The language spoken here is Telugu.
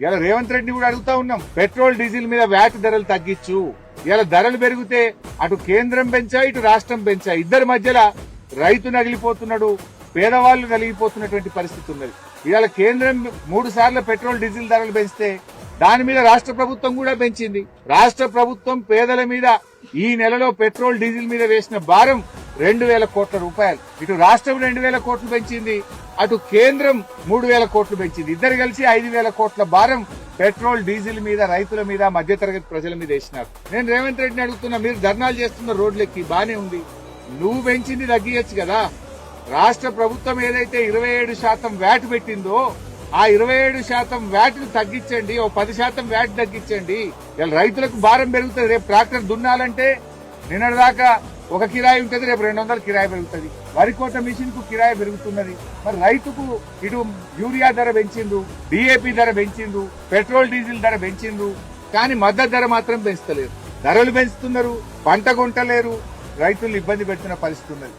ఇలా రేవంత్ రెడ్డిని కూడా అడుగుతా ఉన్నాం, పెట్రోల్ డీజిల్ మీద వ్యాట్ ధరలు తగ్గించు. ఇలా ధరలు పెరిగితే అటు కేంద్రం పెంచా ఇటు రాష్ట్రం పెంచా, ఇద్దరి మధ్యలో రైతు నలిగిపోతున్నాడు, పేదవాళ్లు నలిగిపోతున్నటువంటి పరిస్థితి ఉన్నది. ఇవాళ కేంద్రం 3 సార్లు పెట్రోల్ డీజిల్ ధరలు పెంచితే దాని మీద రాష్ట్ర ప్రభుత్వం కూడా పెంచింది. రాష్ట్ర ప్రభుత్వం పేదల మీద ఈ నెలలో పెట్రోల్ డీజిల్ మీద వేసిన భారం 2,000 కోట్ల రూపాయలు. ఇటు రాష్ట్రం 2,000 కోట్లు పెంచింది, అటు కేంద్రం 3,000 కోట్లు పెంచింది. ఇద్దరు కలిసి 5,000 కోట్ల భారం పెట్రోల్ డీజిల్ మీద, రైతుల మీద, మధ్యతరగతి ప్రజల మీద వేసినారు. నేను రేవంత్ రెడ్డిని అడుగుతున్నా, మీరు ధర్నాలు చేస్తున్న రోడ్లెక్కి బానే ఉంది, నువ్వు పెంచింది తగ్గియచ్చు కదా. రాష్ట్ర ప్రభుత్వం ఏదైతే 27% వ్యాట్ పెట్టిందో ఆ 27% వ్యాట్ ను తగ్గించండి, ఓ 10% వ్యాట్ తగ్గించండి. ఇలా రైతులకు భారం పెరుగుతుంది. రేపు ట్రాక్టర్ దున్నాలంటే నిన్నటిదాకా ఒక కిరాయి ఉంటుంది, రేపు 200 కిరాయి పెరుగుతుంది. వరి కోత మిషన్ కు కిరాయి పెరుగుతున్నది. మరి రైతుకు ఇటు యూరియా ధర పెంచిండు, డిఏపి ధర పెంచిండు, పెట్రోల్ డీజిల్ ధర పెంచిండు, కానీ మద్దతు ధర మాత్రం పెంచుతలేరు. ధరలు పెంచుతున్నారు, పంట కొంటలేరు, రైతులు ఇబ్బంది పెడుతున్న పరిస్థితి ఉన్నది.